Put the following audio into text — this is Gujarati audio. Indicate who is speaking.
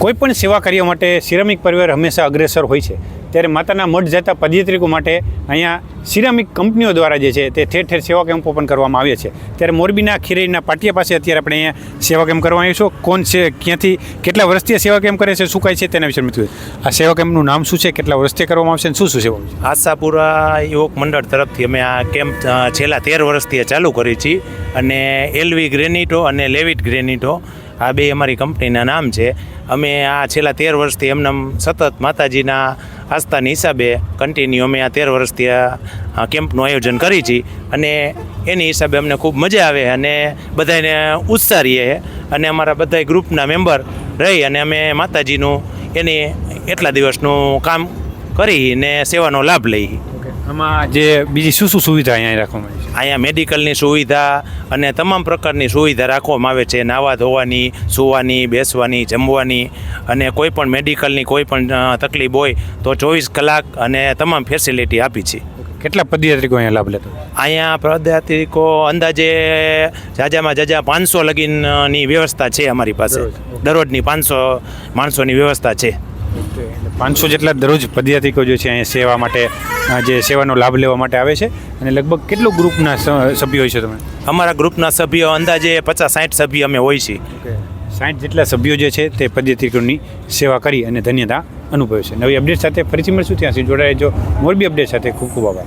Speaker 1: કોઈપણ સેવા કાર્ય માટે સિરામિક પરિવાર હંમેશા અગ્રેસર હોય છે, ત્યારે માતાના મઠ જતા પદયાત્રિકો માટે અહીંયા સિરામિક કંપનીઓ દ્વારા જે છે તે ઠેર ઠેર સેવા કેમ્પો પણ કરવામાં આવે છે। ત્યારે મોરબીના ખીરઈના પાટિયા પાસે અત્યારે આપણે અહીંયા સેવા કેમ્પ કરવા આવીશું। કોણ છે, ક્યાંથી, કેટલા વર્ષથી સેવા કેમ્પ કરે છે, શું કાંઈ છે તેના વિશે મિત્રો આ સેવા કેમ્પનું નામ શું છે, કેટલા વર્ષથી કરવામાં આવશે અને શું શું સેવા?
Speaker 2: આશાપુરા યુવક મંડળ તરફથી અમે આ કેમ્પ છેલ્લા 13 વર્ષથી ચાલુ કરી છીએ અને એલવી ગ્રેનિટો અને લેવિટ ગ્રેનિટો આ બે અમારી કંપનીના નામ છે। અમે આ છેલ્લા 13 વર્ષથી એમને સતત માતાજીના આસ્થાની હિસાબે કન્ટિન્યુ અમે આ 13 વર્ષથી આ કેમ્પનું આયોજન કરી છીએ અને એની હિસાબે અમને ખૂબ મજા આવે અને બધાને ઉત્સાહ રહીએ અને અમારા બધા ગ્રુપના મેમ્બર રહી અને અમે માતાજીનું એની એટલા દિવસનું કામ કરીને સેવાનો લાભ લઈએ।
Speaker 1: આમાં જે બીજી શું શું સુવિધા અહીંયા રાખવામાં આવી છે?
Speaker 2: અહીંયા મેડિકલની સુવિધા અને તમામ પ્રકારની સુવિધા રાખવામાં આવે છે, નાહવા ધોવાની, સૂવાની, બેસવાની, જમવાની અને કોઈ પણ મેડિકલની કોઈ પણ તકલીફ હોય તો 24 કલાક અને તમામ ફેસિલિટી આપી છે।
Speaker 1: કેટલા પદયાત્રિકો અહીંયા લાભ લેતો?
Speaker 2: અહીંયા પદયાત્રિકો અંદાજે જાજામાં જાજા 500 લગીનની વ્યવસ્થા છે અમારી પાસે, દરરોજની 500 માણસોની વ્યવસ્થા છે।
Speaker 1: 500 જેટલા દરરોજ પદયાત્રિકો જે છે અહીંયા સેવા માટે, જે સેવાનો લાભ લેવા માટે આવે છે અને લગભગ કેટલું ગ્રુપના સભ્યો હોય છે તમે?
Speaker 2: અમારા ગ્રુપના સભ્યો અંદાજે 50-60 સભ્ય અમે હોય છીએ।
Speaker 1: 60 જેટલા સભ્યો જે છે તે પદયાત્રિકોની સેવા કરી અને ધન્યતા અનુભવે છે। નવી અપડેટ સાથે ફરીથી મળશું, ત્યાં સુધી જોડાયેજો મોરબી અપડેટ સાથે। ખૂબ ખૂબ આભાર।